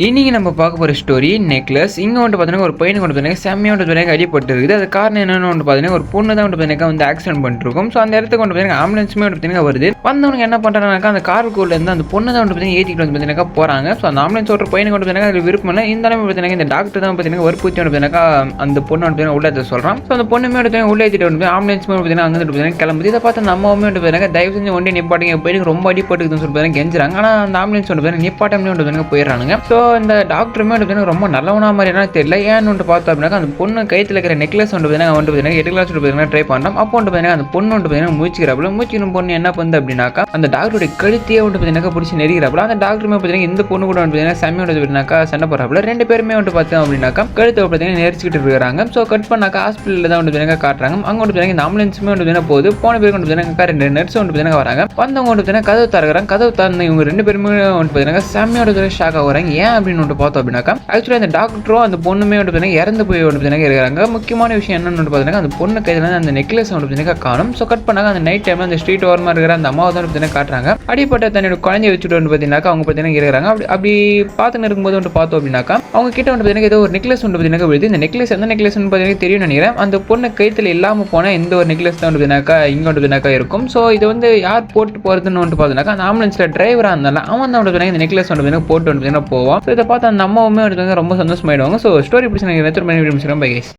இன்னைக்கு நம்ம பார்க்க போகிற ஸ்டோரி நெக்லஸ். இங்கே வந்துட்டு பார்த்தீங்கன்னா ஒரு பையனுக்கு வந்து பார்த்தீங்கன்னா செம்மையாக வந்து பார்த்தீங்கன்னா அடிபட்டுருக்குது. அது காரணம் என்னென்னு வந்து பார்த்தீங்கன்னா ஒரு பொண்ணு தான் வந்து பார்த்தீங்கன்னா வந்து ஆக்சிடென்ட் பண்ணிருக்கும். ஸோ அந்த இடத்துக்கு வந்து பார்த்தீங்கன்னா ஆம்புலன்ஸுமே வந்து பார்த்தீங்கன்னா வருது. வந்தவனுக்கு என்ன பண்ணுறாங்கனாக்கா அந்த காருக்குள்ளே இருந்து அந்த பொண்ணு தான் வந்து பார்த்தீங்கன்னா ஏற்றிட்டு வந்து பார்த்தீங்கன்னா போகிறாங்க. ஸோ அந்த ஆம்புலன்ஸ் ஓட்டுற பையனுக்கு வந்து பார்த்தீங்கன்னா அதில் விருப்பம் இல்லை. இந்த அளவு பார்த்தீங்கன்னா இந்த டாக்டர் தான் பார்த்தீங்கன்னா வற்புறுத்தி வந்து பார்த்தீங்கன்னா அந்த பொண்ணு வந்து பார்த்தீங்கன்னா உள்ளே சொல்கிறான். ஸோ அந்த பொண்ணுமே வந்து பார்த்தீங்கன்னா உள்ளே ஏற்றிட்டு வந்து ஆம்புலன்ஸுமே பார்த்தீங்கன்னா அங்கே வந்து பார்த்தீங்கன்னா கிளம்புது. இதை பார்த்து அந்த அம்மாவுமே வந்து பார்த்தீங்கன்னா தயவு செஞ்சு ஒன்றே நிப்பாட்டிங்க பையனுக்கு ரொம்ப அடிபட்டுக்குதுன்னு சொல்லி பார்த்தீங்கன்னா கெஞ்சுறாங்க. ஆனால் அந்த ஆம்புலன்ஸ் வந்து பார்த்தீங்கன்னா நிப்பாட்டமே வந்து பார்த்தீங்கன்னா போயிடறாங்க. ஸோ இந்த டாக்டர் ரொம்ப நல்லவனா மாதிரி தெரியல. ஏன்னு பார்த்தோம் அப்படின்னா அந்த பொண்ணு கைத்தில் இருக்கிற நெக்லஸ் வந்து பார்த்தீங்கன்னா ட்ரை பண்ணோம். அப்போ வந்து பார்த்தீங்கன்னா அந்த பொண்ணு வந்து பார்த்தீங்கன்னா மூச்சிக்கிறாப்புல. மூச்சிக்கிற பொண்ணு என்ன பண்ணுது அப்படின்னாக்கா அந்த டாக்டருடைய கழுத்தையே வந்து பார்த்தீங்கன்னா பிடிச்சி நெருகிறாப்புல. அந்த டாக்டருமே பார்த்தீங்கன்னா இந்த பொண்ணு கூட வந்து பார்த்தீங்கன்னா செம்மையோட பார்த்தீங்கன்னாக்கா சண்டை போடுறாப்புல. ரெண்டு பேருமே வந்து பார்த்தோம் அப்படின்னாக்கா கழுத்தை பார்த்தீங்கன்னா நெரிச்சிக்கிட்டு இருக்கிறாங்க. ஸோ கட் பண்ணாக்கா ஹாஸ்பிட்டலில் தான் வந்து பார்த்தீங்கன்னா காட்டுறாங்க. அங்கே வந்து பார்த்தீங்கன்னா இந்த ஆம்புலன்ஸுமே வந்து பார்த்தீங்கன்னா போகுது. போன பேருக்கு வந்து பார்த்தீங்கன்னா ரெண்டு நர்ஸ் வந்து பார்த்தீங்கன்னா வராங்க. வந்தவங்க வந்து பார்த்தீங்கன்னா கதவு திறக்கிறாங்க. கதவு திறந்து இவங்க ரெண்டு பேருமே வந்து பார்த்தீங்கன்னா செம்மையோட ஷாக் ஆகுறாங்க. ஏன் அப்படின்னு வந்து பார்த்தோம் அப்படின்னாக்கா ஆக்சுவலி அந்த டாக்டரும் அந்த பொண்ணுமே வந்து பார்த்தீங்கன்னா இறந்து போய் வந்து பார்த்தீங்கன்னா இருக்கிறாங்க. முக்கியமான விஷயம் என்னன்னு பார்த்தீங்கன்னா அந்த பொண்ணு கையில் அந்த நெக்லஸ் வந்து பார்த்தீங்கன்னா காணும். ஸோ கட் பண்ணாங்க அந்த நைட் டைமில் அந்த ஸ்ட்ரீட் ஓரமாக இருக்கிற அந்த அம்மாவை தான் பார்த்தீங்கன்னா காட்டுறாங்க. அடிப்பட்ட தன்னோட குழந்தைய வச்சுட்டு வந்து பார்த்தீங்கன்னா அவங்க பார்த்தீங்கன்னா இருக்கிறாங்க. அப்படி பார்த்துன்னு இருக்கும்போது வந்து பார்த்தோம் அப்படின்னாக்கா அவங்க கிட்ட வந்து பார்த்தீங்கன்னா ஏதோ ஒரு நெக்லஸ் வந்து பார்த்தீங்கன்னா விழுது. இந்த நெக்லஸ் எந்த நெக்லஸ்னு பார்த்தீங்கன்னா தெரியும் நினைக்கிறேன். அந்த பொண்ணு கைத்தில் இல்லாமல் போனால் இந்த ஒரு நெக்லஸ் தான் வந்து பார்த்தீங்கன்னா இங்கே வந்து பார்த்தீங்கன்னா இருக்கும். ஸோ இது வந்து யார் போட்டு போகிறதுன்னு வந்து பார்த்தீங்கன்னா அந்த ஆம்புலன்ஸில் டிரைவராக இருந்தாலும் அவன் தான் வந்து பார்த்தீங்கன்னா இந்த நெக்லஸ் வந்து பார்த்தீங்கன்னா போட்டு வந்து பார்த்தீங்கன்னா போவான். ஸோ இதை பார்த்து அந்த அம்மாவுமே வந்து ரொம்ப சந்தோஷமாயிடுவாங்க. ஸோ ஸ்டோரி பிடிச்சி எனக்கு பை கைஸ்.